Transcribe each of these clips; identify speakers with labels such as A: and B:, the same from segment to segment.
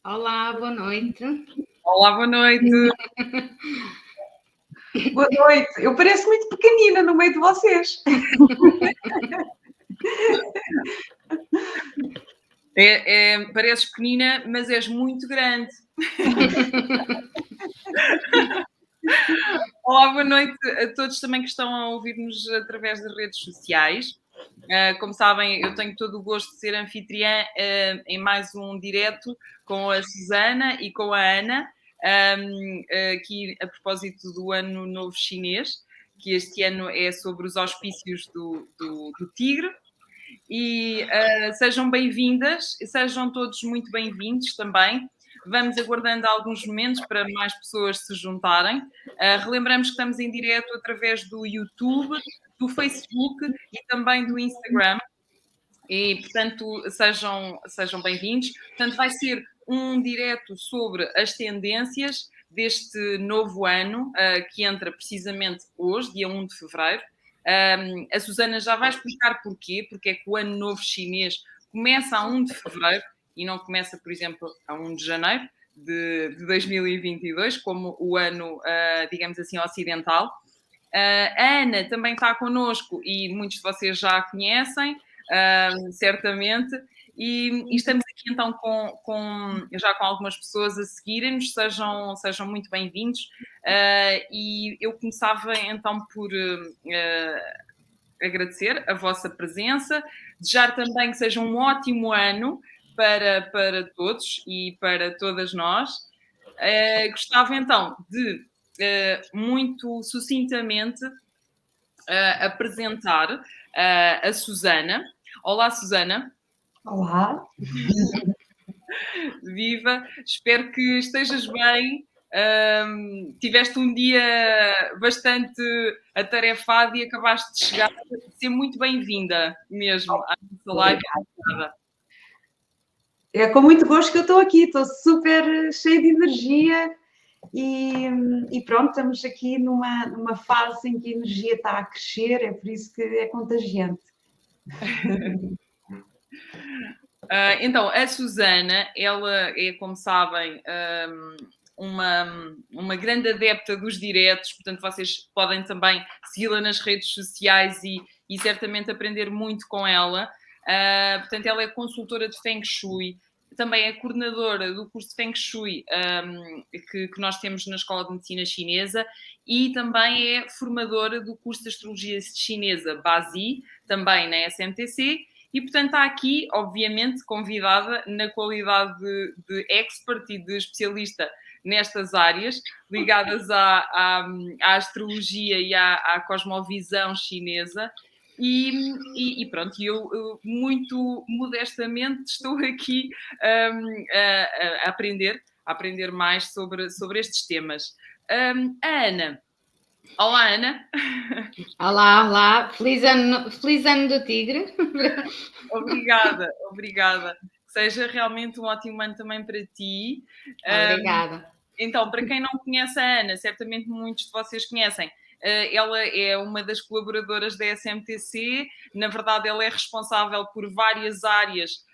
A: Olá, boa noite.
B: Olá, boa noite.
C: Boa noite. Eu pareço muito pequenina no meio de vocês.
B: Pareces pequenina, mas és muito grande. Olá, boa noite a todos também que estão a ouvir-nos através das redes sociais. Como sabem, eu tenho todo o gosto de ser anfitriã em mais um direto com a Susana e com a Ana, aqui a propósito do Ano Novo Chinês, que este ano é sobre os auspícios do tigre. E sejam bem-vindas, sejam todos muito bem-vindos também. Vamos aguardando alguns momentos para mais pessoas se juntarem. Relembramos que estamos em direto através do YouTube, do Facebook e também do Instagram. E, portanto, sejam bem-vindos. Portanto, vai ser um direto sobre as tendências deste novo ano, que entra precisamente hoje, dia 1 de fevereiro. A Susana já vai explicar porquê, porque é que o ano novo chinês começa a 1 de fevereiro e não começa, por exemplo, a 1 de janeiro de 2022, como o ano, digamos assim, ocidental. A Ana também está connosco e muitos de vocês já a conhecem, certamente. E estamos aqui então já com algumas pessoas a seguirem-nos, sejam muito bem-vindos. E eu começava então por agradecer a vossa presença, desejar também que seja um ótimo ano para todos e para todas nós. Gostava então de, muito sucintamente, apresentar a Susana. Olá, Susana.
C: Olá.
B: Viva, espero que estejas bem. Tiveste um dia bastante atarefado e acabaste de chegar. Ser muito bem-vinda mesmo à nossa live.
C: É com muito gosto que eu estou aqui, estou super cheia de energia e pronto, estamos aqui numa fase em que a energia está a crescer, é por isso que é contagiante.
B: Então, a Susana, ela é, como sabem, uma grande adepta dos diretos, portanto, vocês podem também segui-la nas redes sociais e certamente aprender muito com ela. Portanto, ela é consultora de Feng Shui, também é coordenadora do curso de Feng Shui que nós temos na Escola de Medicina Chinesa e também é formadora do curso de Astrologia Chinesa Bazi, também na SMTC. E, portanto, está aqui, obviamente, convidada na qualidade de expert e de especialista nestas áreas, ligadas à astrologia e à cosmovisão chinesa. E pronto, eu muito modestamente estou aqui a aprender mais sobre estes temas. A Ana. Olá, Ana.
A: Olá. Feliz ano do Tigre.
B: Obrigada. Que seja realmente um ótimo ano também para ti.
A: Obrigada.
B: Então, para quem não conhece a Ana, certamente muitos de vocês conhecem. Ela é uma das colaboradoras da SMTC. Na verdade, ela é responsável por várias áreas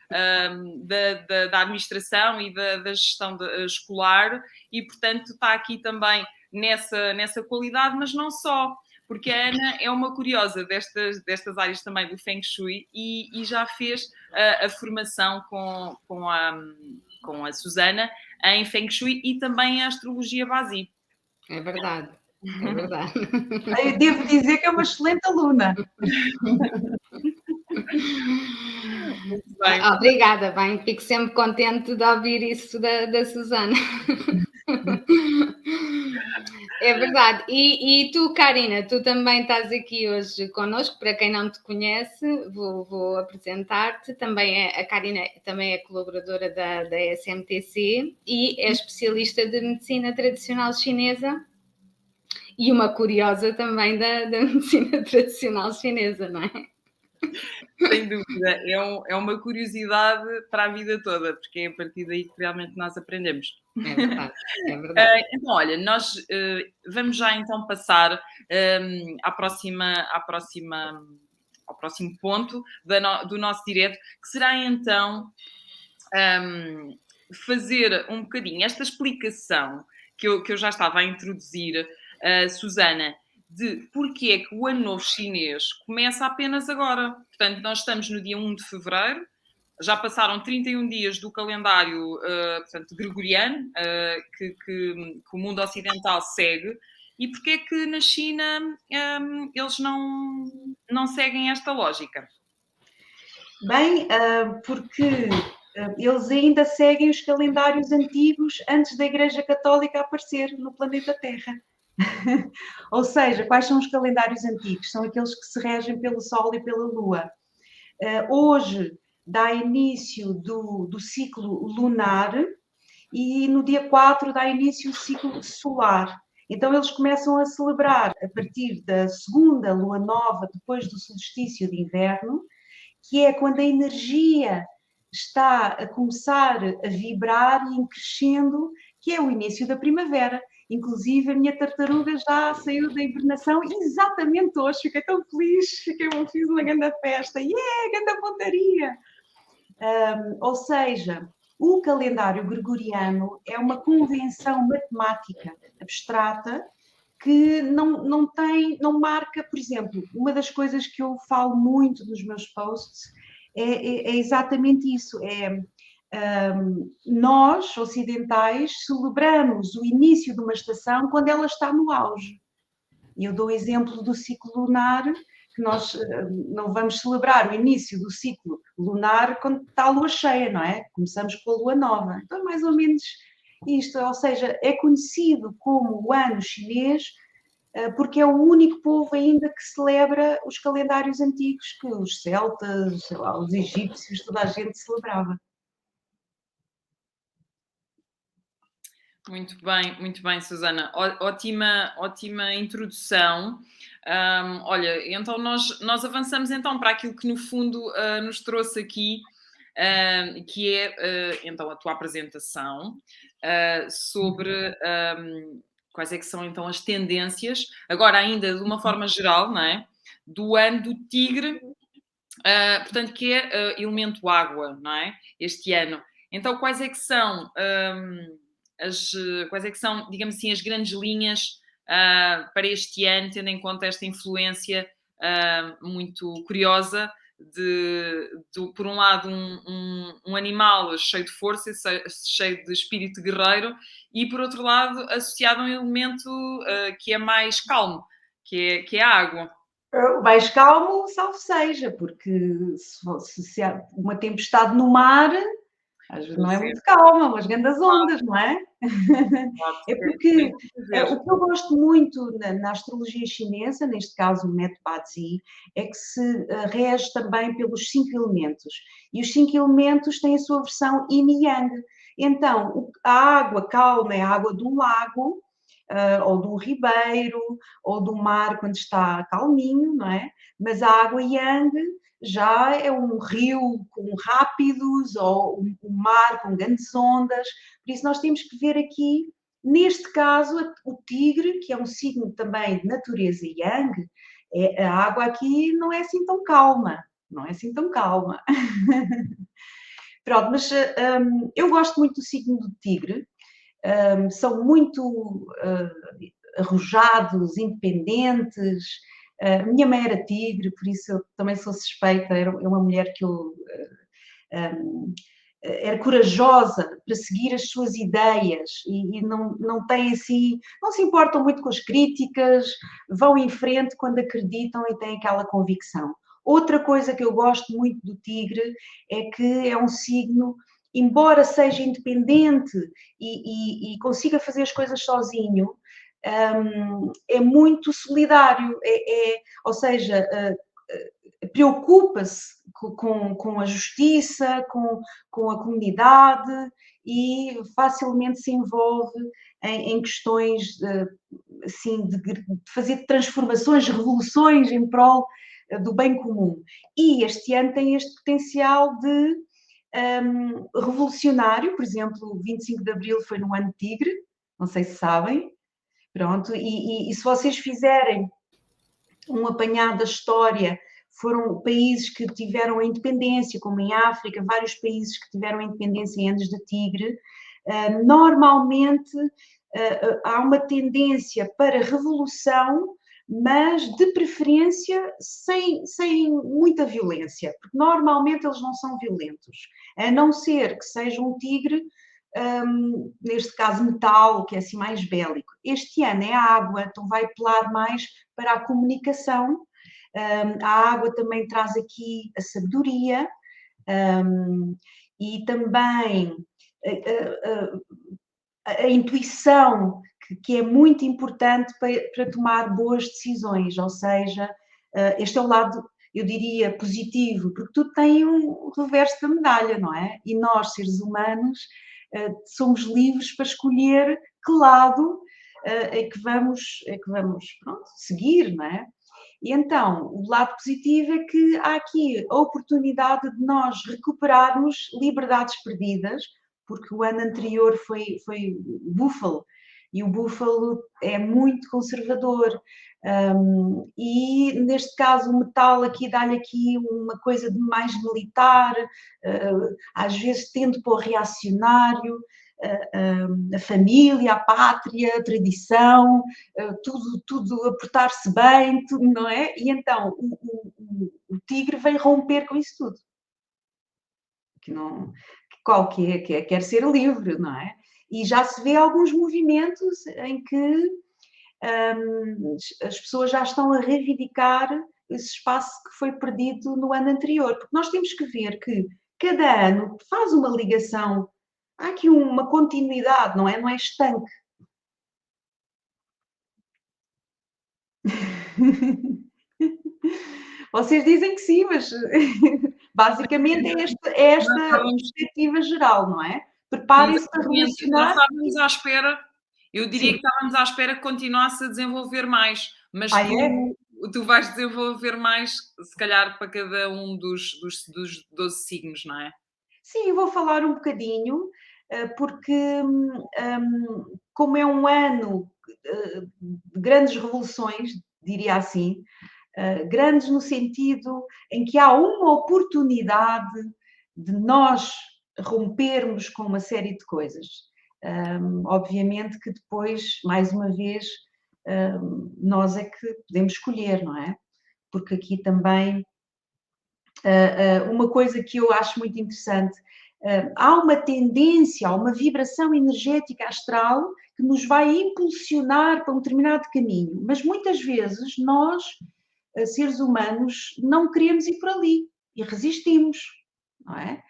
B: da administração e da gestão escolar e, portanto, está aqui também nessa qualidade, mas não só. Porque a Ana é uma curiosa destas áreas também do Feng Shui e já fez a formação com a Susana em Feng Shui e também em Astrologia Bazi.
A: É verdade.
C: Eu devo dizer que é uma excelente aluna.
B: Muito bem.
A: Obrigada, bem, fico sempre contente de ouvir isso da Susana. É verdade. E tu, Karina, tu também estás aqui hoje connosco. Para quem não te conhece, vou apresentar-te. A Karina também é colaboradora da SMTC e é especialista de medicina tradicional chinesa e uma curiosa também da medicina tradicional chinesa, não é?
B: Sem dúvida, é uma curiosidade para a vida toda, porque é a partir daí que realmente nós aprendemos.
A: É verdade.
B: Então, olha, nós vamos já então passar ao próximo ponto do nosso direto, que será então fazer um bocadinho esta explicação que eu já estava a introduzir, Susana, de porque é que o Ano Novo Chinês começa apenas agora. Portanto, nós estamos no dia 1 de fevereiro, já passaram 31 dias do calendário portanto, gregoriano que o mundo ocidental segue. E porque é que na China eles não seguem esta lógica?
C: Bem, porque eles ainda seguem os calendários antigos antes da Igreja Católica aparecer no planeta Terra. Ou seja, quais são os calendários antigos? São aqueles que se regem pelo Sol e pela Lua. Hoje dá início do ciclo lunar e no dia 4 dá início o ciclo solar. Então eles começam a celebrar a partir da segunda lua nova, depois do solstício de inverno, que é quando a energia está a começar a vibrar e em crescendo, que é o início da primavera. Inclusive, a minha tartaruga já saiu da hibernação exatamente hoje. Fiquei tão feliz, fiz uma grande festa. Grande pontaria! Ou seja, o calendário gregoriano é uma convenção matemática abstrata que não marca, por exemplo, uma das coisas que eu falo muito nos meus posts é exatamente isso, nós, ocidentais, celebramos o início de uma estação quando ela está no auge. E eu dou o exemplo do ciclo lunar, que nós não vamos celebrar o início do ciclo lunar quando está a lua cheia, não é? Começamos com a lua nova. Então, mais ou menos isto, ou seja, é conhecido como o ano chinês porque é o único povo ainda que celebra os calendários antigos que os celtas, sei lá, os egípcios, toda a gente celebrava.
B: Muito bem, Susana. Ótima introdução. Olha, então nós avançamos então para aquilo que no fundo nos trouxe aqui, que é então a tua apresentação sobre quais é que são então as tendências, agora ainda de uma forma geral, não é? Do ano do tigre, portanto, que é elemento água, não é? Este ano. Então, quais é que são digamos assim, as grandes linhas para este ano, tendo em conta esta influência muito curiosa por um lado, um animal cheio de força, cheio de espírito guerreiro, e por outro lado, associado a um elemento que é mais calmo, que é a água.
C: Mais calmo, salvo seja, porque se há uma tempestade no mar, às vezes não é muito calma, umas grandes ondas, não é? É porque o que eu gosto muito na astrologia chinesa, neste caso o método Bazi, é que se rege também pelos 5 elementos. E os 5 elementos têm a sua versão yin e yang. Então, a água calma é a água de um lago, ou de um ribeiro, ou do mar quando está calminho, não é? Mas a água yang já é um rio com rápidos ou um mar com grandes ondas. Por isso nós temos que ver aqui, neste caso, o tigre, que é um signo também de natureza yang, a água aqui não é assim tão calma, não é assim tão calma. Pronto, mas eu gosto muito do signo do tigre, são muito arrojados, independentes. Minha mãe era tigre, por isso eu também sou suspeita, é uma mulher que eu era corajosa para seguir as suas ideias e não tem assim, não se importam muito com as críticas, vão em frente quando acreditam e têm aquela convicção. Outra coisa que eu gosto muito do tigre é que é um signo, embora seja independente e consiga fazer as coisas sozinho, é muito solidário, ou seja, preocupa-se com a justiça, com a comunidade e facilmente se envolve em questões assim, de fazer transformações, revoluções em prol do bem comum. E este ano tem este potencial de revolucionário, por exemplo, o 25 de Abril foi no ano tigre, não sei se sabem, pronto, e se vocês fizerem um apanhado da história, foram países que tiveram a independência, como em África, vários países que tiveram a independência em anos de tigre. Normalmente há uma tendência para revolução, mas de preferência sem muita violência, porque normalmente eles não são violentos, a não ser que seja um tigre, neste caso metal, que é assim mais bélico. Este ano é a água, então vai apelar mais para a comunicação. A água também traz aqui a sabedoria, e também a intuição, que é muito importante para tomar boas decisões, ou seja, este é o lado, eu diria, positivo, porque tudo tem um reverso da medalha, não é? E nós, seres humanos, somos livres para escolher que lado é que vamos pronto, seguir, não é? E então, o lado positivo é que há aqui a oportunidade de nós recuperarmos liberdades perdidas, porque o ano anterior foi o búfalo, e o búfalo é muito conservador. E neste caso o metal aqui dá-lhe aqui uma coisa de mais militar, às vezes tende para o reacionário, a família, a pátria, a tradição, tudo a portar-se bem, tudo, não é? E então o tigre vem romper com isso tudo. Que não, qual que é? Quer ser livre, não é? E já se vê alguns movimentos em que as pessoas já estão a reivindicar esse espaço que foi perdido no ano anterior, porque nós temos que ver que cada ano faz uma ligação, há aqui uma continuidade, não é? Não é estanque. Vocês dizem que sim, mas basicamente é esta perspectiva geral, não é? Preparem-se para revolucionar.
B: Nós estávamos à espera, eu diria que estávamos à espera que continuasse a desenvolver mais, mas tu vais desenvolver mais, se calhar, para cada um dos 12 signos, não é?
C: Sim, eu vou falar um bocadinho, porque como é um ano de grandes revoluções, diria assim, grandes no sentido em que há uma oportunidade de nós rompermos com uma série de coisas. Obviamente que depois, mais uma vez, nós é que podemos escolher, não é? Porque aqui também, uma coisa que eu acho muito interessante, há uma tendência, há uma vibração energética astral que nos vai impulsionar para um determinado caminho, mas muitas vezes nós, seres humanos, não queremos ir por ali e resistimos, não é?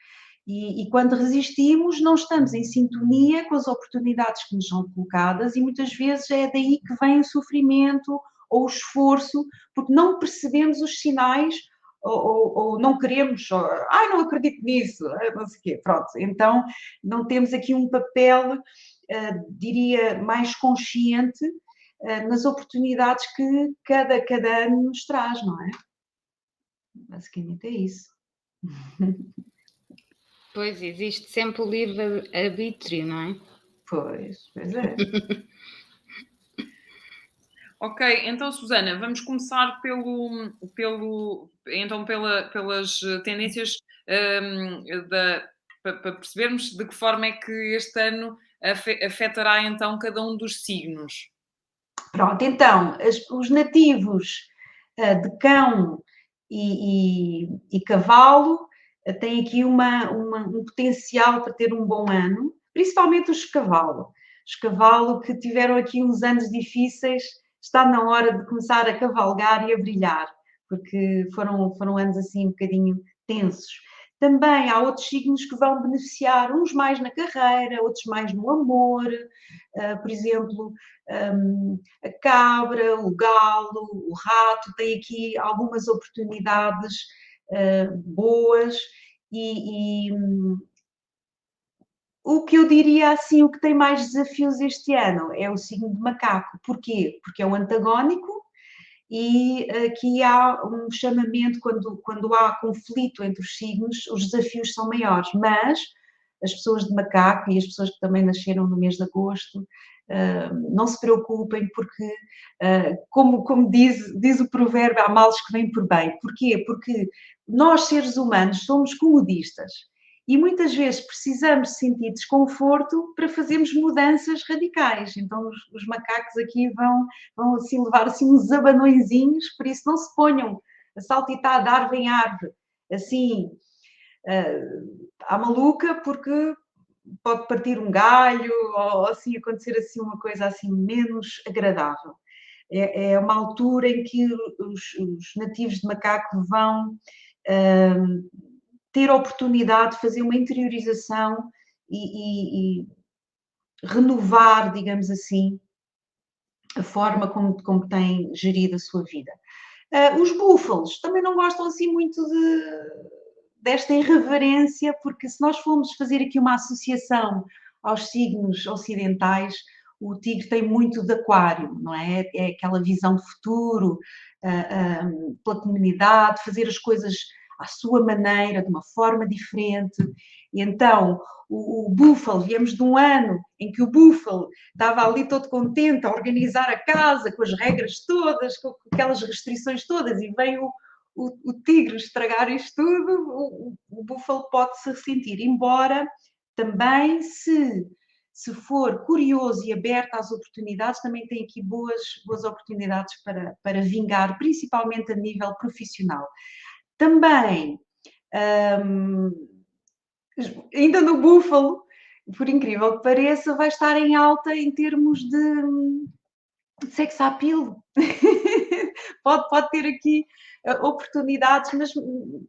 C: E quando resistimos, não estamos em sintonia com as oportunidades que nos são colocadas e muitas vezes é daí que vem o sofrimento ou o esforço, porque não percebemos os sinais ou não queremos, não acredito nisso, não sei o quê, pronto. Então, não temos aqui um papel, diria, mais consciente nas oportunidades que cada ano nos traz, não é? Basicamente é isso.
A: Pois, existe sempre o livre-arbítrio, não é?
C: Pois é.
B: Ok, então, Susana, vamos começar pelas tendências para percebermos de que forma é que este ano afetará então cada um dos signos.
C: Pronto, então, os nativos de cão e cavalo têm aqui um potencial para ter um bom ano, principalmente os cavalo. Os cavalo que tiveram aqui uns anos difíceis, está na hora de começar a cavalgar e a brilhar, porque foram anos assim um bocadinho tensos. Também há outros signos que vão beneficiar, uns mais na carreira, outros mais no amor, por exemplo, a cabra, o galo, o rato, têm aqui algumas oportunidades boas e o que eu diria assim, o que tem mais desafios este ano é o signo de macaco. Porquê? Porque é o antagónico e aqui há um chamamento, quando há conflito entre os signos, os desafios são maiores, mas as pessoas de macaco e as pessoas que também nasceram no mês de agosto não se preocupem, porque, como diz o provérbio, há males que vêm por bem. Porquê? Porque nós, seres humanos, somos comodistas e muitas vezes precisamos sentir desconforto para fazermos mudanças radicais. Então, os macacos aqui vão assim, levar assim, uns abanõezinhos, por isso não se ponham a saltitar de árvore em árvore, assim, à maluca, porque pode partir um galho ou assim acontecer assim uma coisa assim menos agradável. É uma altura em que os nativos de macaco vão ter a oportunidade de fazer uma interiorização e renovar, digamos assim, a forma como têm gerido a sua vida. Os búfalos também não gostam assim muito desta irreverência, porque se nós formos fazer aqui uma associação aos signos ocidentais, o tigre tem muito de aquário, não é? É aquela visão de futuro, pela comunidade, fazer as coisas à sua maneira, de uma forma diferente. E então, o búfalo, viemos de um ano em que o búfalo estava ali todo contente a organizar a casa, com as regras todas, com aquelas restrições todas, e veio o tigre estragar isto tudo, o búfalo pode se ressentir, embora também se for curioso e aberto às oportunidades, também tem aqui boas oportunidades para vingar, principalmente a nível profissional. Também, ainda no búfalo, por incrível que pareça, vai estar em alta em termos de sex appeal. pode ter aqui oportunidades, mas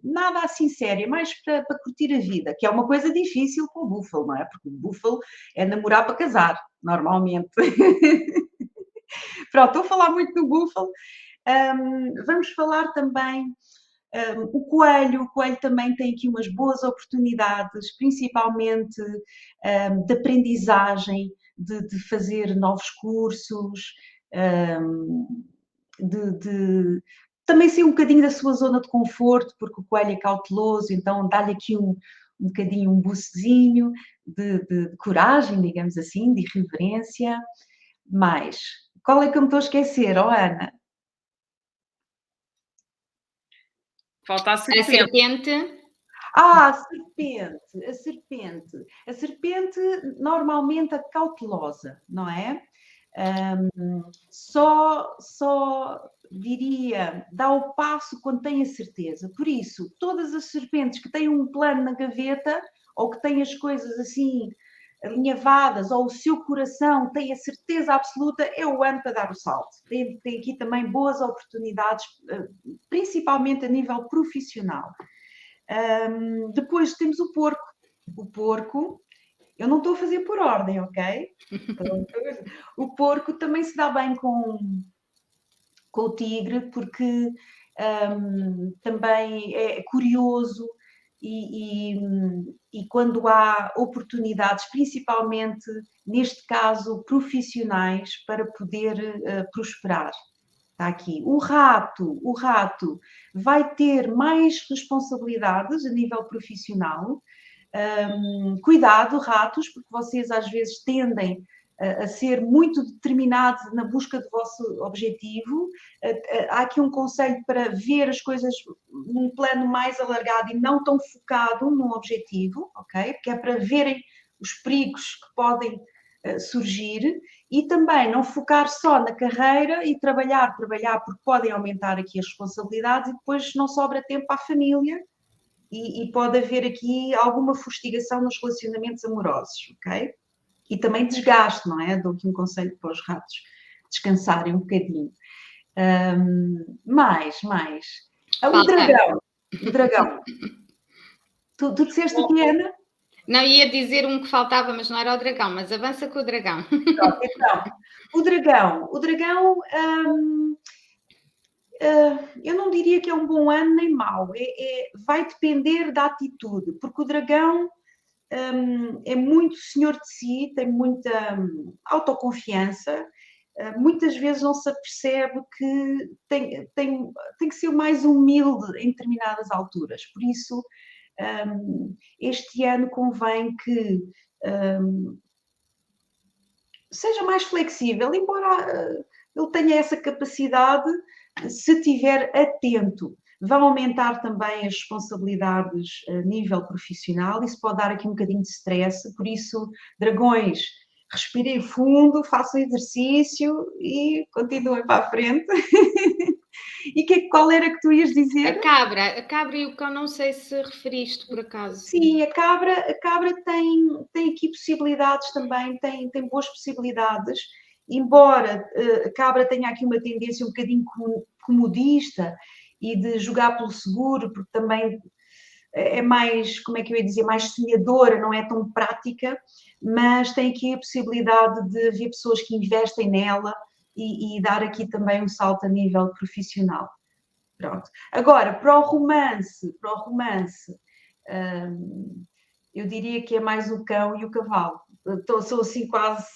C: nada assim sério, mais para curtir a vida, que é uma coisa difícil para o búfalo, não é? Porque o búfalo é namorar para casar, normalmente. Pronto, estou a falar muito do búfalo. Vamos falar também o coelho também tem aqui umas boas oportunidades, principalmente de aprendizagem, de fazer novos cursos, de também sair um bocadinho da sua zona de conforto, porque o coelho é cauteloso, então dá-lhe aqui um bocadinho um bucezinho de coragem, digamos assim, de irreverência. Mas, qual é que eu me estou a esquecer, Ana?
B: Falta a
A: serpente. A serpente.
C: A serpente. A serpente normalmente é cautelosa, não é? Só diria, dá o passo quando tem a certeza. Por isso, todas as serpentes que têm um plano na gaveta ou que têm as coisas assim alinhavadas, ou o seu coração tem a certeza absoluta, é o ano para dar o salto. Tem aqui também boas oportunidades, principalmente a nível profissional. Depois temos o porco. O porco, eu não estou a fazer por ordem, ok? O porco também se dá bem com o tigre, porque também é curioso e quando há oportunidades, principalmente neste caso profissionais, para poder prosperar. Está aqui. O rato vai ter mais responsabilidades a nível profissional. Cuidado, ratos, porque vocês às vezes tendem a ser muito determinados na busca do vosso objetivo. Há aqui um conselho para ver as coisas num plano mais alargado e não tão focado num objetivo, ok? Porque é para verem os perigos que podem surgir e também não focar só na carreira e trabalhar, porque podem aumentar aqui as responsabilidades e depois não sobra tempo à família e pode haver aqui alguma fustigação nos relacionamentos amorosos, ok? E também desgaste, não é? Dou aqui um conselho para os ratos descansarem um bocadinho. Mais. O dragão. Tu disseste o que, Ana?
A: Não, ia dizer um que faltava, mas não era o dragão, mas avança com o dragão.
C: Pronto, então, o dragão, eu não diria que é um bom ano nem mau, vai depender da atitude, porque o dragão é muito senhor de si, tem muita autoconfiança, muitas vezes não se apercebe que tem que ser mais humilde em determinadas alturas, por isso este ano convém que seja mais flexível, embora ele tenha essa capacidade, se estiver atento. Vão aumentar também as responsabilidades a nível profissional, isso pode dar aqui um bocadinho de stress, por isso, dragões, respirem fundo, façam exercício e continuem para a frente. E qual era que tu ias dizer?
A: A cabra e o cão, não sei se referiste por acaso.
C: Sim, a cabra tem aqui possibilidades também, tem boas possibilidades, embora a cabra tenha aqui uma tendência um bocadinho comodista e de jogar pelo seguro, porque também é mais, como é que eu ia dizer, mais sonhadora, não é tão prática, mas tem aqui a possibilidade de haver pessoas que investem nela e dar aqui também um salto a nível profissional. Pronto. Agora, para o romance, eu diria que é mais o cão e o cavalo. Sou assim quase...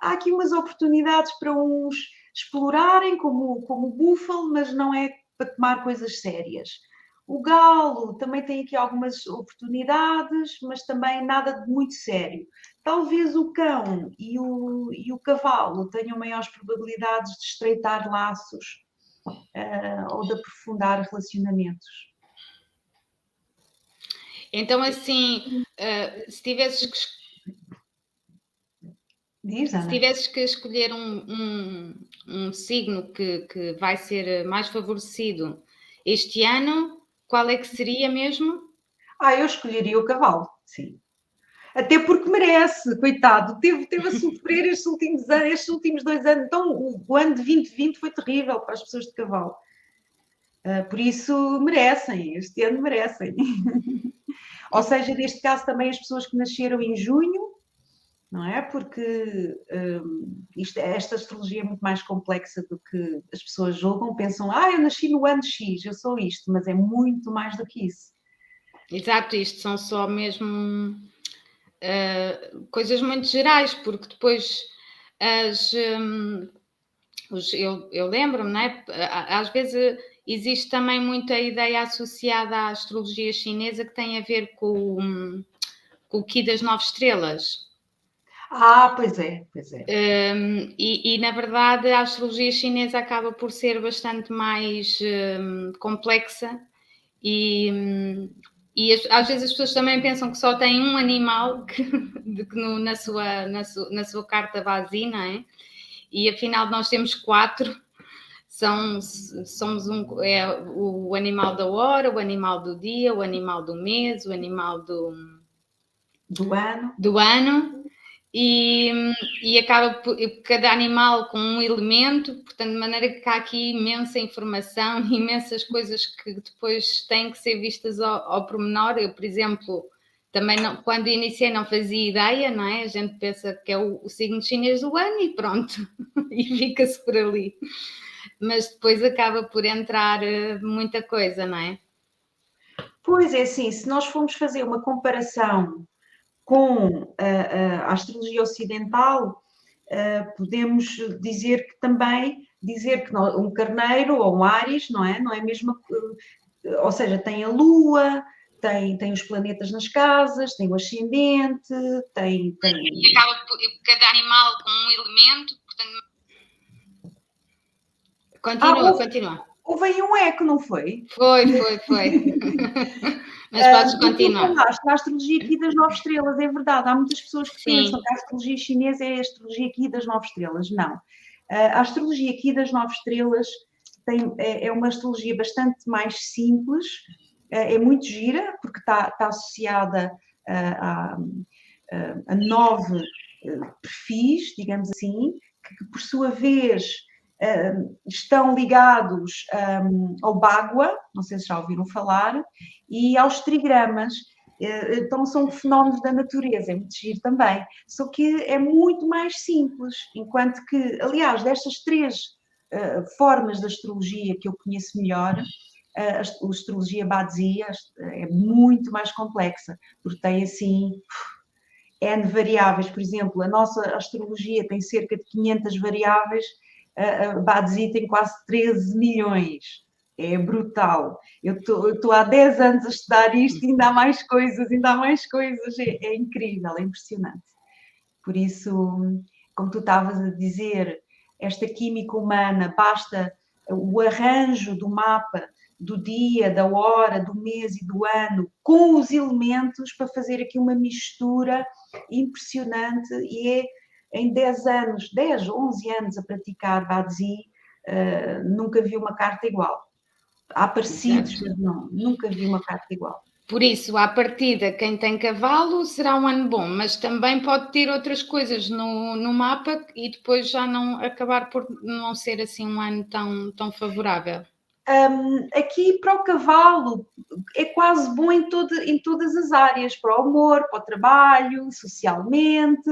C: Há aqui umas oportunidades para uns explorarem, como o búfalo, mas não é para tomar coisas sérias. O galo também tem aqui algumas oportunidades, mas também nada de muito sério. Talvez o cão e o cavalo tenham maiores probabilidades de estreitar laços ou de aprofundar relacionamentos.
A: Então, assim, se tivesses que escolher um signo que vai ser mais favorecido este ano, qual é que seria mesmo?
C: Eu escolheria o cavalo, sim. Até porque merece, coitado, teve a sofrer estes últimos 2 anos. Então, o ano de 2020 foi terrível para as pessoas de cavalo. Por isso, merecem, este ano merecem. Ou seja, neste caso também as pessoas que nasceram em junho, não é? Porque esta astrologia é muito mais complexa do que as pessoas julgam, pensam, eu nasci no ano X, eu sou isto, mas é muito mais do que isso.
A: Exato, isto são só mesmo coisas muito gerais, porque depois eu lembro-me, não é? Às vezes existe também muita ideia associada à astrologia chinesa que tem a ver com o Qi das 9 estrelas.
C: Pois é.
A: E na verdade a astrologia chinesa acaba por ser bastante mais complexa e às vezes as pessoas também pensam que só tem um animal na sua carta base, não é? E afinal nós temos 4. Somos o animal da hora, o animal do dia, o animal do mês, o animal do ano. E acaba por cada animal com um elemento, portanto, de maneira que há aqui imensa informação, imensas coisas que depois têm que ser vistas ao pormenor. Eu, por exemplo, também quando iniciei não fazia ideia, não é? A gente pensa que é o signo chinês do ano e pronto, e fica-se por ali. Mas depois acaba por entrar muita coisa, não é?
C: Pois é, sim, se nós formos fazer uma comparação com a astrologia ocidental, podemos dizer que um carneiro ou um Áries, não é mesmo, ou seja, tem a Lua, tem os planetas nas casas, tem o ascendente, tem...
A: E acaba por cada animal com um elemento, portanto... Continua.
C: Houve aí um eco, não foi?
A: Foi. Mas podes continuar.
C: Na astrologia aqui das 9 estrelas, é verdade. Há muitas pessoas que pensam que a astrologia chinesa é a astrologia aqui das 9 estrelas. Não. A astrologia aqui das 9 estrelas é uma astrologia bastante mais simples, é muito gira, porque está associada a 9 perfis, digamos assim, que por sua vez estão ligados ao Bagua, não sei se já ouviram falar, e aos trigramas. Então são fenómenos da natureza, é muito giro também, só que é muito mais simples, enquanto que, aliás, destas 3 formas de astrologia que eu conheço melhor, a astrologia Badzia é muito mais complexa, porque tem assim N variáveis. Por exemplo, a nossa astrologia tem cerca de 500 variáveis, a Badzia tem quase 13 milhões. É brutal. Eu estou há 10 anos a estudar isto e ainda há mais coisas, é incrível, é impressionante. Por isso, como tu estavas a dizer, esta química humana, basta o arranjo do mapa do dia, da hora, do mês e do ano, com os elementos para fazer aqui uma mistura impressionante, e é em 10 anos, 10, 11 anos a praticar Bazi, nunca vi uma carta igual. Há parecidos,
A: Exato.
C: mas não, nunca vi uma carta igual.
A: Por isso, à partida, quem tem cavalo será um ano bom, mas também pode ter outras coisas no mapa e depois já não acabar por não ser assim um ano tão favorável.
C: Aqui para o cavalo é quase bom em todas as áreas, para o amor, para o trabalho, socialmente,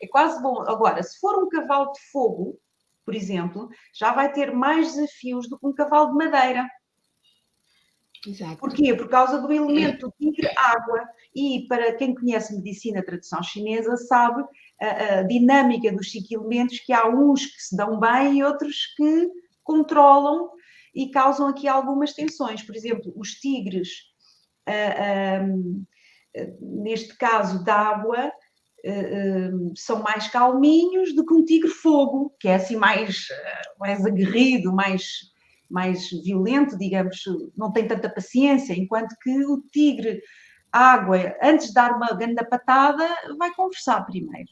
C: é quase bom. Agora, se for um cavalo de fogo, por exemplo, já vai ter mais desafios do que um cavalo de madeira.
A: Exato.
C: Porquê? Por causa do elemento tigre, água. E para quem conhece medicina, tradição chinesa, sabe a dinâmica dos 5 elementos, que há uns que se dão bem e outros que controlam e causam aqui algumas tensões. Por exemplo, os tigres, neste caso da água, são mais calminhos do que um tigre fogo, que é assim mais aguerrido, mais violento, digamos, não tem tanta paciência, enquanto que o tigre água, antes de dar uma grande patada, vai conversar primeiro.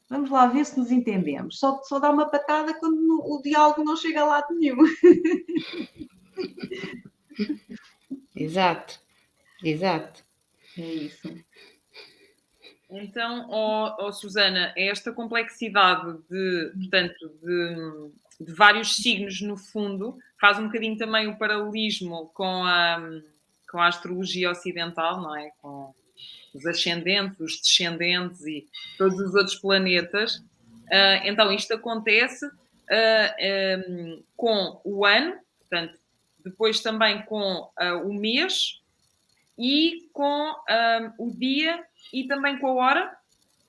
C: Vamos lá ver se nos entendemos. Só dá uma patada quando o diálogo não chega a lado nenhum.
A: Exato.
C: É isso.
B: Então, Susana, esta complexidade de vários signos, no fundo, faz um bocadinho também o paralelismo com a astrologia ocidental, não é? Com os ascendentes, os descendentes e todos os outros planetas. Então, isto acontece com o ano, portanto, depois também com o mês e com o dia e também com a hora.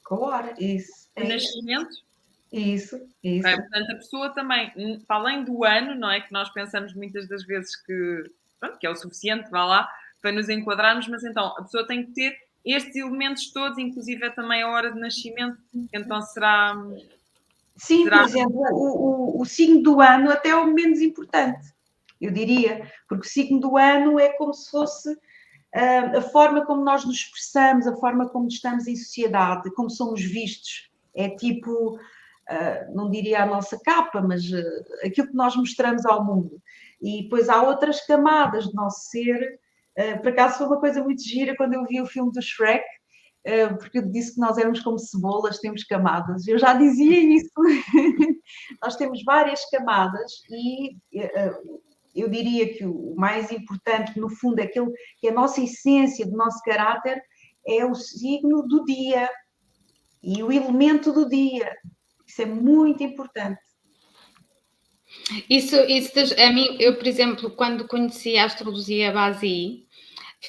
C: Com a hora, isso.
B: De nascimento.
C: Isso.
B: Okay? Portanto, a pessoa também, para além do ano, não é? Que nós pensamos muitas das vezes que é o suficiente, vá lá, para nos enquadrarmos, mas então a pessoa tem que ter estes elementos todos, inclusive é também a hora de nascimento, então será...
C: Sim, por exemplo, o signo do ano até é o menos importante, eu diria, porque o signo do ano é como se fosse a forma como nós nos expressamos, a forma como estamos em sociedade, como somos vistos. É tipo, não diria a nossa capa, mas aquilo que nós mostramos ao mundo. E depois há outras camadas do nosso ser. Por acaso foi uma coisa muito gira quando eu vi o filme do Shrek, porque eu disse que nós éramos como cebolas, temos camadas. Eu já dizia isso. Nós temos várias camadas e eu diria que o mais importante, no fundo, aquilo que é a nossa essência, do nosso caráter, é o signo do dia e o elemento do dia. Isso é muito importante.
A: Isso a mim, eu, por exemplo, quando conheci a astrologia Bazi,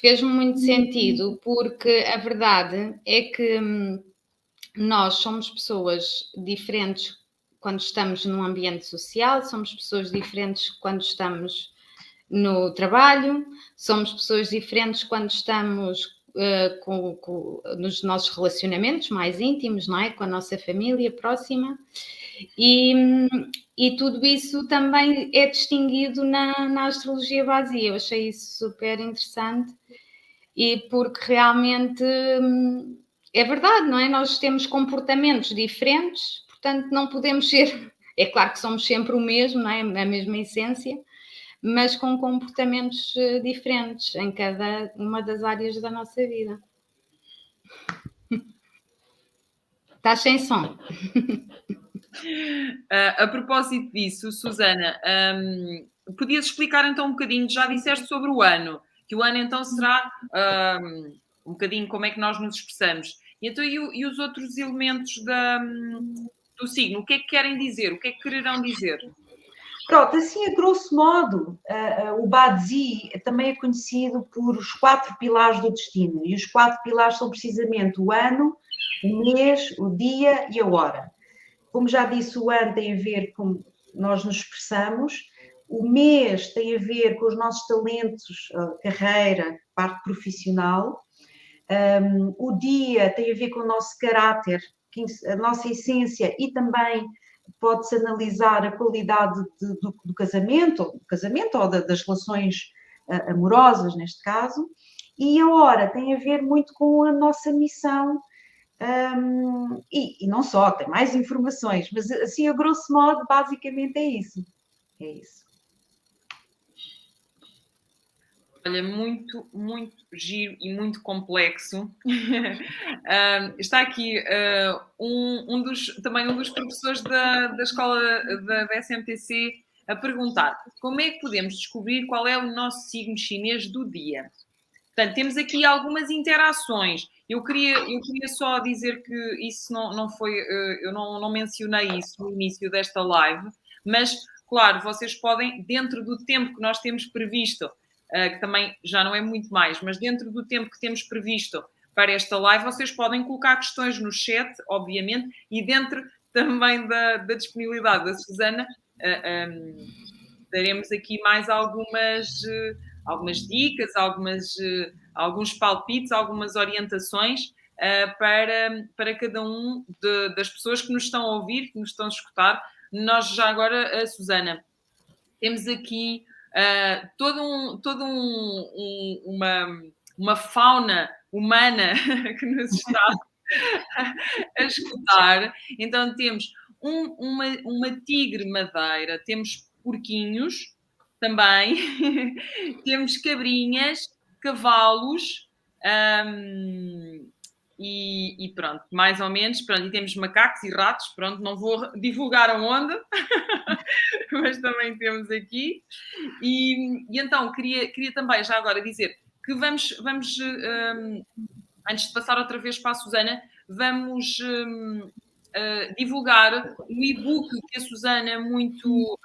A: fez-me muito sentido, porque a verdade é que nós somos pessoas diferentes quando estamos num ambiente social, somos pessoas diferentes quando estamos no trabalho, somos pessoas diferentes quando estamos nos nossos relacionamentos mais íntimos, não é? Com a nossa família próxima. E tudo isso também é distinguido na astrologia Bazi. Eu achei isso super interessante, e porque realmente é verdade, não é? Nós temos comportamentos diferentes, portanto não podemos ser... É claro que somos sempre o mesmo, não é? A mesma essência, mas com comportamentos diferentes em cada uma das áreas da nossa vida. Estás sem som.
B: A propósito disso, Susana, podias explicar então um bocadinho, já disseste sobre o ano, que o ano então será um bocadinho como é que nós nos expressamos. E então, e os outros elementos do signo, o que é que querem dizer? O que é que quererão dizer?
C: Pronto, assim a grosso modo, o Bazi também é conhecido por os 4 pilares do destino, e os 4 pilares são precisamente o ano, o mês, o dia e a hora. Como já disse, o ano tem a ver com nós nos expressamos, o mês tem a ver com os nossos talentos, carreira, parte profissional, o dia tem a ver com o nosso caráter, a nossa essência e também pode-se analisar a qualidade do casamento ou das relações amorosas, neste caso, e a hora tem a ver muito com a nossa missão, e não só, tem mais informações, mas assim, a grosso modo, basicamente é isso. É isso.
B: Olha, muito, muito giro e muito complexo. Está aqui também um dos professores da escola da SMTC a perguntar como é que podemos descobrir qual é o nosso signo chinês do dia. Portanto, temos aqui algumas interações. Eu queria só dizer que isso não foi, eu não mencionei isso no início desta live, mas, claro, vocês podem, dentro do tempo que nós temos previsto, que também já não é muito mais, mas dentro do tempo que temos previsto para esta live, vocês podem colocar questões no chat, obviamente, e dentro também da disponibilidade da Susana, daremos aqui mais algumas dicas, alguns palpites, algumas orientações para cada um das pessoas que nos estão a ouvir, que nos estão a escutar. Nós já agora, Susana, temos aqui toda uma fauna humana que nos está a escutar. Então temos uma tigre madeira, temos porquinhos também, temos cabrinhas, cavalos, e pronto, mais ou menos, pronto, e temos macacos e ratos, pronto, não vou divulgar aonde, mas também temos aqui, e então queria também já agora dizer que vamos antes de passar outra vez para a Susana, vamos divulgar um e-book que a Susana muito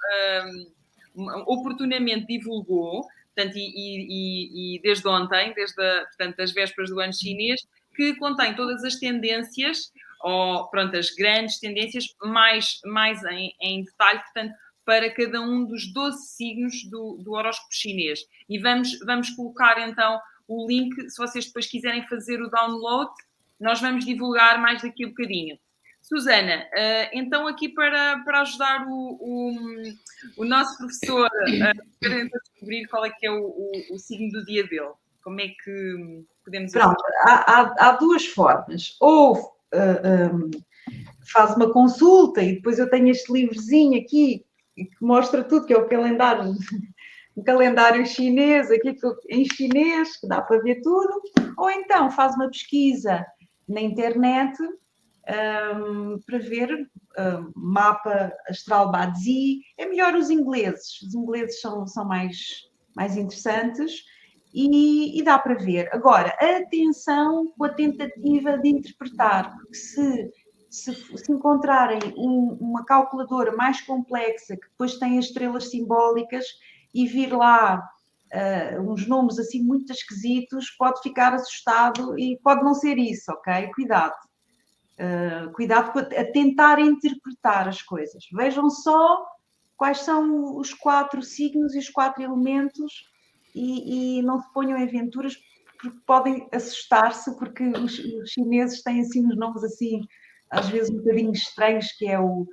B: oportunamente divulgou, portanto, e desde ontem, portanto, as vésperas do ano chinês, que contém todas as tendências, ou pronto, as grandes tendências, mais em detalhe, portanto, para cada um dos 12 signos do horóscopo chinês. E vamos colocar então o link, se vocês depois quiserem fazer o download, nós vamos divulgar mais daqui a bocadinho. Susana, então aqui para ajudar o nosso professor a descobrir qual é que é o signo do dia dele, como é que podemos...
C: Pronto, há duas formas. Ou faz uma consulta e depois eu tenho este livrozinho aqui que mostra tudo, que é o calendário, um calendário chinês, aqui em chinês, que dá para ver tudo. Ou então faz uma pesquisa na internet para ver mapa astral Bazi. É melhor os ingleses são mais interessantes e dá para ver. Agora, atenção com a tentativa de interpretar, porque se encontrarem uma calculadora mais complexa, que depois tem as estrelas simbólicas, e vir lá uns nomes assim muito esquisitos, pode ficar assustado e pode não ser isso, ok? Cuidado. Cuidado a tentar interpretar as coisas. Vejam só quais são os 4 signos e os 4 elementos e não se ponham em aventuras, porque podem assustar-se, porque os chineses têm assim uns nomes assim, às vezes um bocadinho estranhos, que é os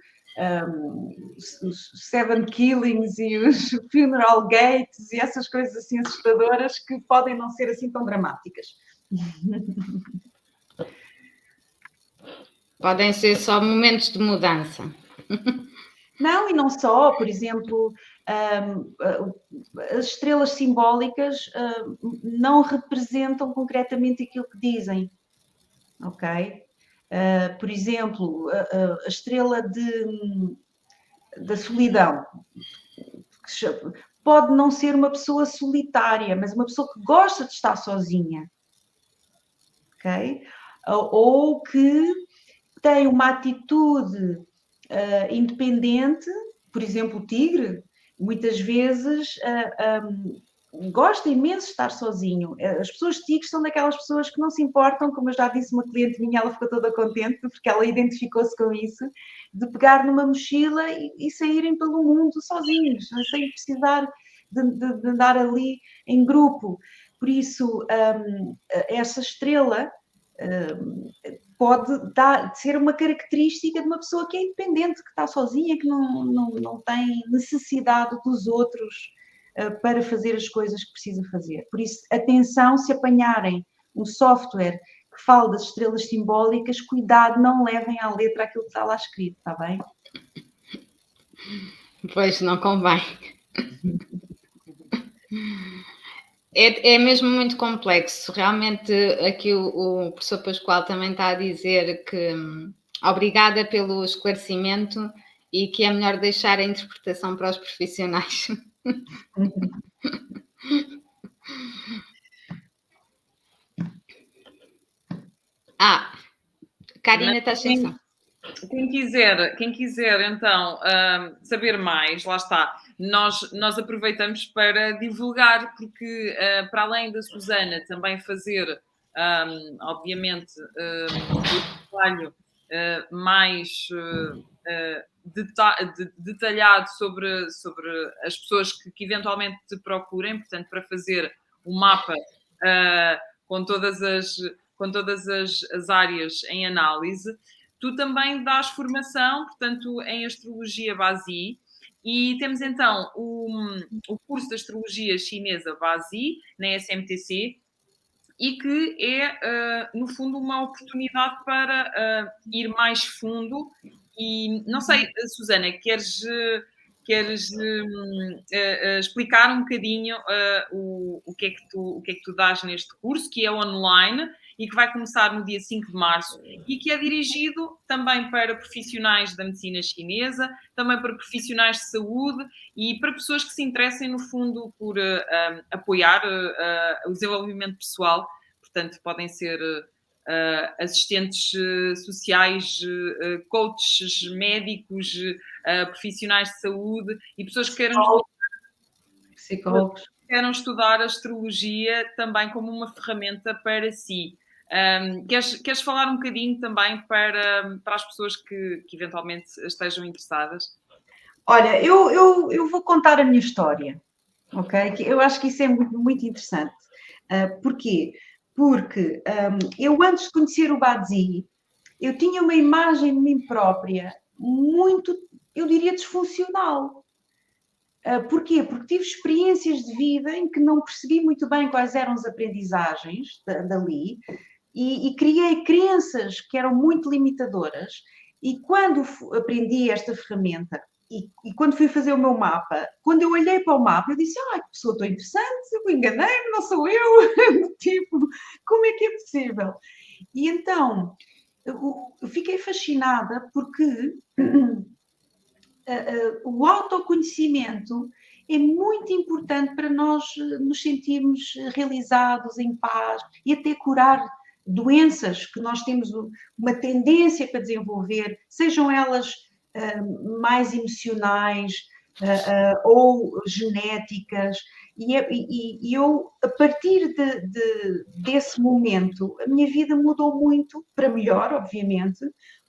C: Seven Killings e os Funeral Gates e essas coisas assim assustadoras que podem não ser assim tão dramáticas.
A: Podem ser só momentos de mudança.
C: Não, e não só, por exemplo, as estrelas simbólicas não representam concretamente aquilo que dizem, ok? Por exemplo, a estrela da solidão pode não ser uma pessoa solitária, mas uma pessoa que gosta de estar sozinha, ok? Ou que tem uma atitude independente, por exemplo, o tigre, muitas vezes gosta imenso de estar sozinho. As pessoas tigres são daquelas pessoas que não se importam, como eu já disse, uma cliente minha, ela ficou toda contente, porque ela identificou-se com isso, de pegar numa mochila e saírem pelo mundo sozinhos, sem precisar de andar ali em grupo. Por isso, essa estrela pode ser uma característica de uma pessoa que é independente, que está sozinha, que não tem necessidade dos outros para fazer as coisas que precisa fazer. Por isso, atenção, se apanharem um software que fala das estrelas simbólicas, cuidado, não levem à letra aquilo que está lá escrito, está bem?
A: Pois, não convém. É mesmo muito complexo. Realmente, aqui o professor Pascoal também está a dizer que obrigada pelo esclarecimento e que é melhor deixar a interpretação para os profissionais. Karina está sem som.
B: Quem quiser então saber mais, lá está, nós aproveitamos para divulgar, porque para além da Susana também fazer, obviamente, o trabalho mais detalhado sobre as pessoas que eventualmente te procurem, portanto, para fazer o mapa com todas as áreas em análise. Tu também dás formação, portanto, em Astrologia Bazi, e temos então o curso de Astrologia Chinesa Bazi, na SMTC, e que é, no fundo, uma oportunidade para ir mais fundo. E não sei, Susana, queres explicar um bocadinho o que é que tu dás neste curso, que é online e que vai começar no dia 5 de março e que é dirigido também para profissionais da medicina chinesa, também para profissionais de saúde e para pessoas que se interessem, no fundo, por apoiar o desenvolvimento pessoal. Portanto, podem ser assistentes sociais, coaches, médicos, profissionais de saúde e pessoas que queiram estudar a astrologia também como uma ferramenta para si. Queres falar um bocadinho também para as pessoas que eventualmente estejam interessadas?
C: Olha, eu vou contar a minha história, ok? Eu acho que isso é muito, muito interessante. Porquê? Porque eu, antes de conhecer o Bazi, eu tinha uma imagem de mim própria muito, eu diria, disfuncional. Porquê? Porque tive experiências de vida em que não percebi muito bem quais eram as aprendizagens dali e criei crenças que eram muito limitadoras. E quando aprendi esta ferramenta e quando fui fazer o meu mapa, quando eu olhei para o mapa, eu disse, que pessoa tão interessante, eu enganei-me, não sou eu. Tipo, como é que é possível? E então, eu fiquei fascinada porque o autoconhecimento é muito importante para nós nos sentirmos realizados, em paz e até curar doenças que nós temos uma tendência para desenvolver, sejam elas mais emocionais ou genéticas. E eu, a partir desse momento, a minha vida mudou muito, para melhor, obviamente,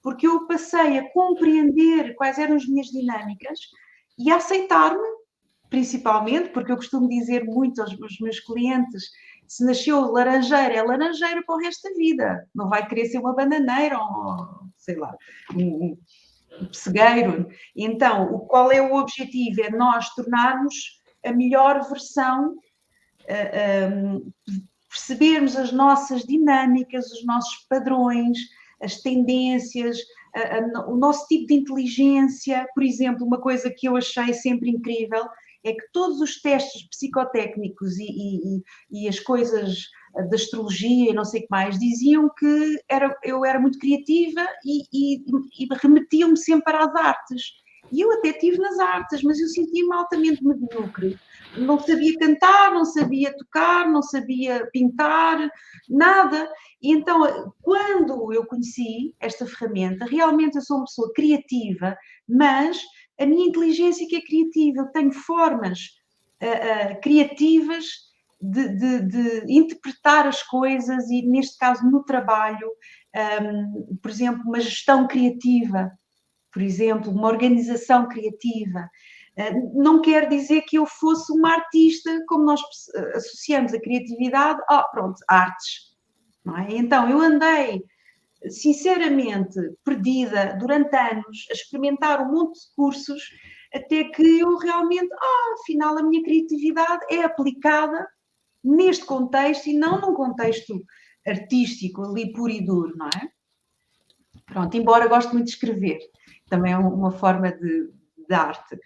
C: porque eu passei a compreender quais eram as minhas dinâmicas e a aceitar-me, principalmente, porque eu costumo dizer muito aos meus clientes, se nasceu laranjeira, é laranjeira para o resto da vida, não vai querer ser uma bananeira ou, sei lá, um pessegueiro. Então, qual é o objetivo? É nós tornarmos a melhor versão, percebermos as nossas dinâmicas, os nossos padrões, as tendências, o nosso tipo de inteligência. Por exemplo, uma coisa que eu achei sempre incrível é que todos os testes psicotécnicos e as coisas da astrologia e não sei o que mais diziam que eu era muito criativa e remetiam-me sempre para as artes. E eu até estive nas artes, mas eu sentia-me altamente medíocre. Não sabia cantar, não sabia tocar, não sabia pintar, nada. E então, quando eu conheci esta ferramenta, realmente eu sou uma pessoa criativa, mas a minha inteligência que é criativa, eu tenho formas criativas de interpretar as coisas e, neste caso, no trabalho, por exemplo, uma gestão criativa, por exemplo, uma organização criativa. Não quer dizer que eu fosse uma artista, como nós associamos a criatividade, pronto, artes. não é? Então, eu andei, sinceramente, perdida durante anos a experimentar um monte de cursos, até que eu realmente, afinal, a minha criatividade é aplicada neste contexto e não num contexto artístico, ali puro e duro, não é? Pronto, embora goste muito de escrever, também é uma forma de arte.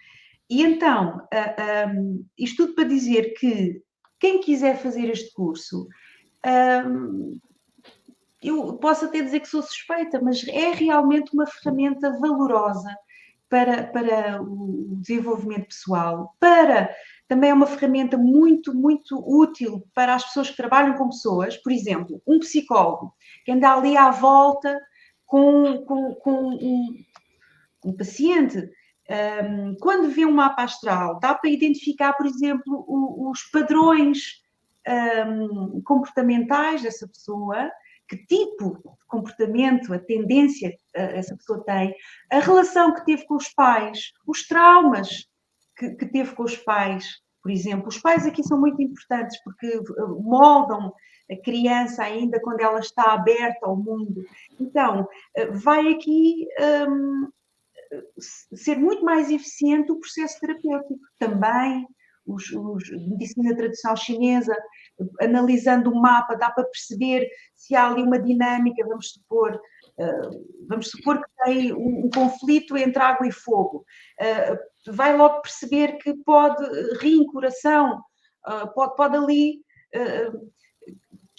C: E então, isto tudo para dizer que quem quiser fazer este curso, eu posso até dizer que sou suspeita, mas é realmente uma ferramenta valorosa para o desenvolvimento pessoal, também é uma ferramenta muito, muito útil para as pessoas que trabalham com pessoas, por exemplo, um psicólogo que anda ali à volta com um paciente, quando vê um mapa astral, dá para identificar, por exemplo, os padrões comportamentais dessa pessoa, que tipo de comportamento, a tendência essa pessoa tem, a relação que teve com os pais, os traumas que teve com os pais, por exemplo. Os pais aqui são muito importantes porque moldam a criança ainda quando ela está aberta ao mundo. Então, vai aqui ser muito mais eficiente o processo terapêutico. Também, medicina tradicional chinesa, analisando o mapa, dá para perceber se há ali uma dinâmica, vamos supor que tem um conflito entre água e fogo. Vai logo perceber que pode reencoração, pode ali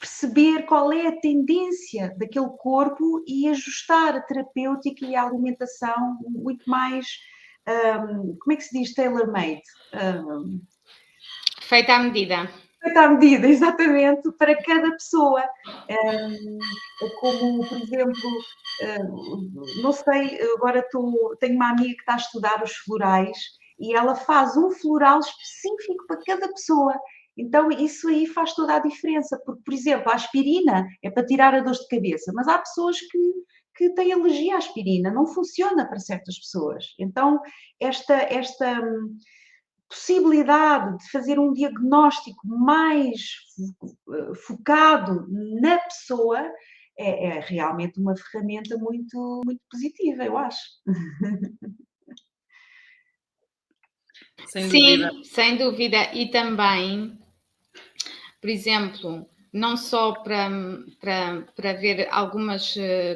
C: perceber qual é a tendência daquele corpo e ajustar a terapêutica e a alimentação muito mais, como é que se diz, tailor-made?
A: Feita à medida.
C: Feita à medida, exatamente, para cada pessoa. Como, por exemplo, não sei, agora tenho uma amiga que está a estudar os florais e ela faz um floral específico para cada pessoa. Então, isso aí faz toda a diferença, porque, por exemplo, a aspirina é para tirar a dor de cabeça, mas há pessoas que têm alergia à aspirina, não funciona para certas pessoas. Então, esta possibilidade de fazer um diagnóstico mais focado na pessoa é realmente uma ferramenta muito, muito positiva, eu acho.
B: Sem dúvida.
A: Sim, sem dúvida. E também, por exemplo, não só para ver algumas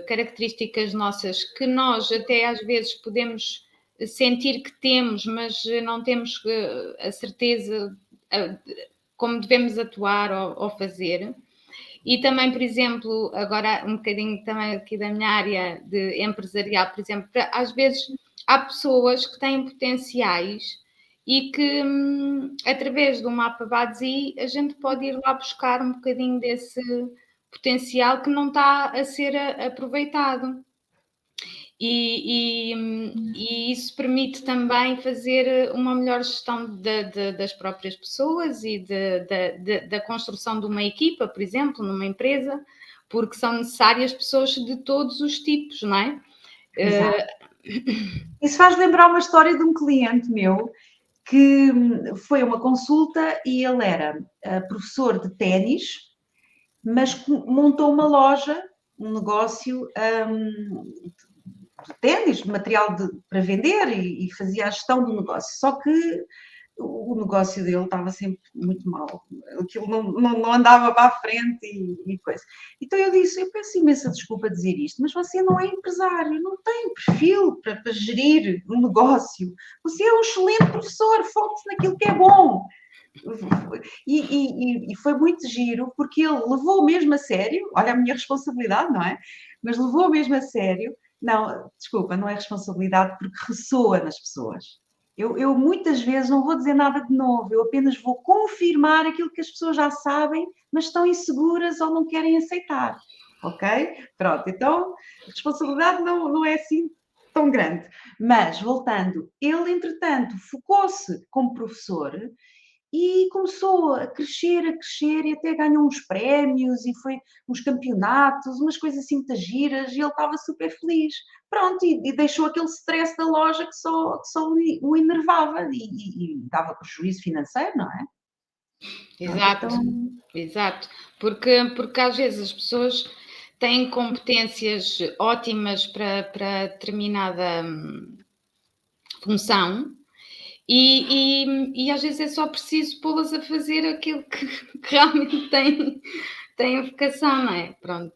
A: características nossas que nós até às vezes podemos sentir que temos, mas não temos a certeza como devemos atuar ou fazer. E também, por exemplo, agora um bocadinho também aqui da minha área de empresarial, por exemplo, às vezes há pessoas que têm potenciais e que através do mapa Bazi a gente pode ir lá buscar um bocadinho desse potencial que não está a ser aproveitado. E isso permite também fazer uma melhor gestão das próprias pessoas e da construção de uma equipa, por exemplo, numa empresa, porque são necessárias pessoas de todos os tipos, não é?
C: Exato. Isso faz lembrar uma história de um cliente meu que foi a uma consulta e ele era professor de ténis, mas montou uma loja, um negócio de ténis, de material para vender e fazia a gestão do negócio. Só que o negócio dele estava sempre muito mal. Aquilo não andava para a frente e coisa. Então eu disse, eu peço imensa desculpa dizer isto, mas você não é empresário, não tem perfil para gerir um negócio. Você é um excelente professor, foque-se naquilo que é bom. E foi muito giro, porque ele levou mesmo a sério, olha a minha responsabilidade, não é? Mas levou mesmo a sério. Não, desculpa, não é responsabilidade porque ressoa nas pessoas. Eu muitas vezes não vou dizer nada de novo, eu apenas vou confirmar aquilo que as pessoas já sabem, mas estão inseguras ou não querem aceitar. Ok? Pronto, então a responsabilidade não é assim tão grande. Mas, voltando, ele, entretanto, focou-se como professor e começou a crescer e até ganhou uns prémios e foi uns campeonatos, umas coisas assim muito giras e ele estava super feliz. Pronto, e deixou aquele stress da loja que só o enervava e dava prejuízo financeiro, não é?
A: Exato, exato. Porque às vezes as pessoas têm competências ótimas para determinada função e às vezes é só preciso pô-las a fazer aquilo que realmente tem vocação, não é? Pronto.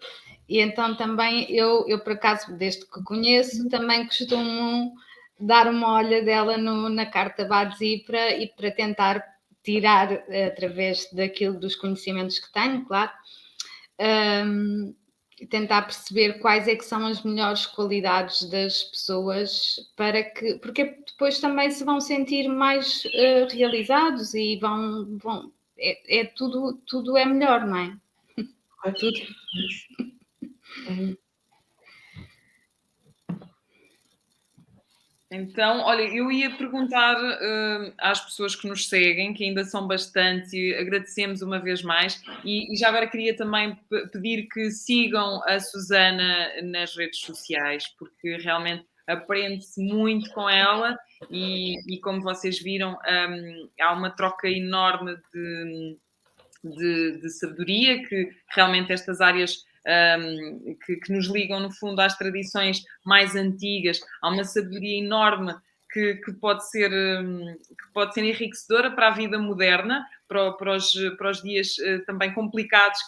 A: E então também eu por acaso, desde que conheço, também costumo dar uma olhadela na carta Base e para tentar tirar, através daquilo dos conhecimentos que tenho, claro, tentar perceber quais é que são as melhores qualidades das pessoas porque depois também se vão sentir mais realizados e vão tudo é melhor, não é? Tudo.
B: Então, olha, eu ia perguntar às pessoas que nos seguem, que ainda são bastantes, e agradecemos uma vez mais, e já agora queria também pedir que sigam a Susana nas redes sociais, porque realmente aprende-se muito com ela e como vocês viram, há uma troca enorme de sabedoria, que realmente estas áreas que nos ligam, no fundo, às tradições mais antigas, há uma sabedoria enorme que pode ser enriquecedora para a vida moderna, para os dias também complicados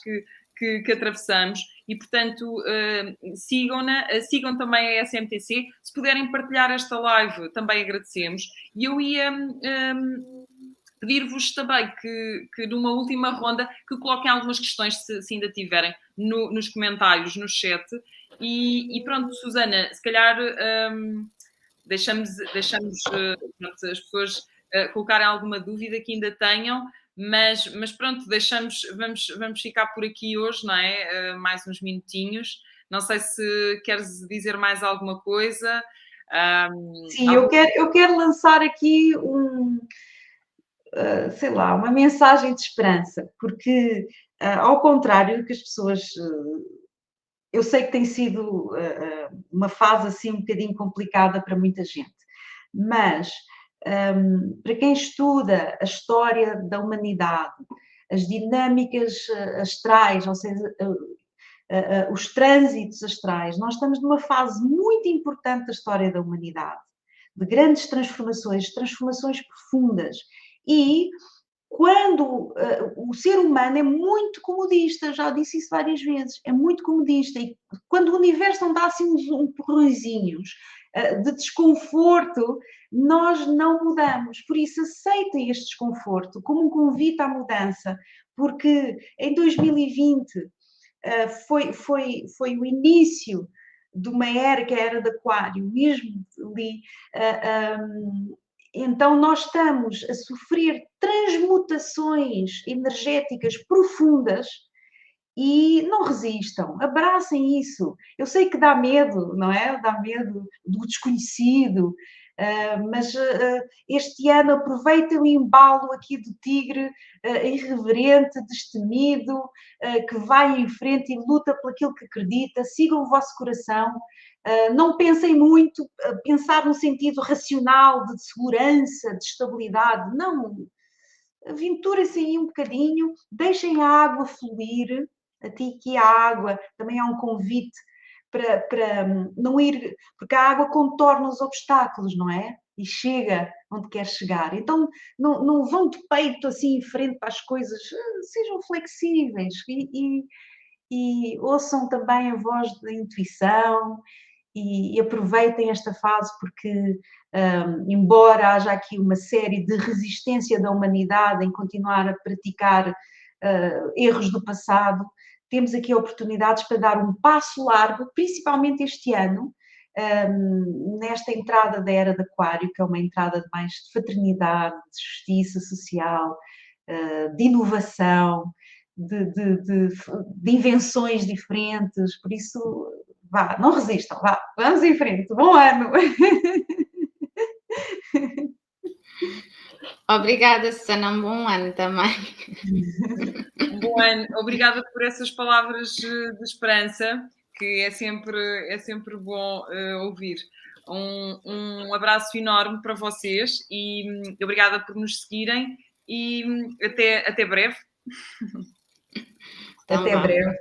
B: que atravessamos. E, portanto, sigam também a SMTC. Se puderem partilhar esta live, também agradecemos. E eu ia pedir-vos também que numa última ronda que coloquem algumas questões, se ainda tiverem, nos comentários, no chat. E pronto, Susana, se calhar deixamos pronto, as pessoas colocarem alguma dúvida que ainda tenham, mas pronto, vamos ficar por aqui hoje, não é? Mais uns minutinhos. Não sei se queres dizer mais alguma coisa.
C: Sim, eu quero lançar aqui sei lá, uma mensagem de esperança, porque ao contrário do que as pessoas. Eu sei que tem sido uma fase assim um bocadinho complicada para muita gente, mas para quem estuda a história da humanidade, as dinâmicas astrais, ou seja, os trânsitos astrais, nós estamos numa fase muito importante da história da humanidade, de grandes transformações profundas. E quando o ser humano é muito comodista, já disse isso várias vezes, é muito comodista, e quando o universo não dá assim uns empurrõezinhos de desconforto, nós não mudamos. Por isso, aceitem este desconforto como um convite à mudança, porque em 2020 foi o início de uma era, que é a era de Aquário, mesmo ali. Então, nós estamos a sofrer transmutações energéticas profundas e não resistam, abracem isso. Eu sei que dá medo, não é? Dá medo do desconhecido, mas este ano aproveitem o embalo aqui do tigre irreverente, destemido, que vai em frente e luta por aquilo que acredita, sigam o vosso coração. Não pensem muito, pensar no sentido racional, de segurança, de estabilidade. Não, aventurem-se aí um bocadinho, deixem a água fluir. Aqui a água também é um convite para não ir, porque a água contorna os obstáculos, não é? E chega onde quer chegar. Então não vão de peito assim em frente para as coisas, sejam flexíveis e ouçam também a voz da intuição e aproveitem esta fase porque, embora haja aqui uma série de resistência da humanidade em continuar a praticar erros do passado, temos aqui oportunidades para dar um passo largo, principalmente este ano, nesta entrada da Era de Aquário, que é uma entrada de mais de fraternidade, de justiça social, de inovação, de invenções diferentes, por isso, vá, não resistam, vá, vamos em frente, bom ano!
A: Obrigada, Susana, um bom ano também.
B: Bom ano, obrigada por essas palavras de esperança, que é sempre bom ouvir. Um abraço enorme para vocês e obrigada por nos seguirem e até breve.
C: Até breve.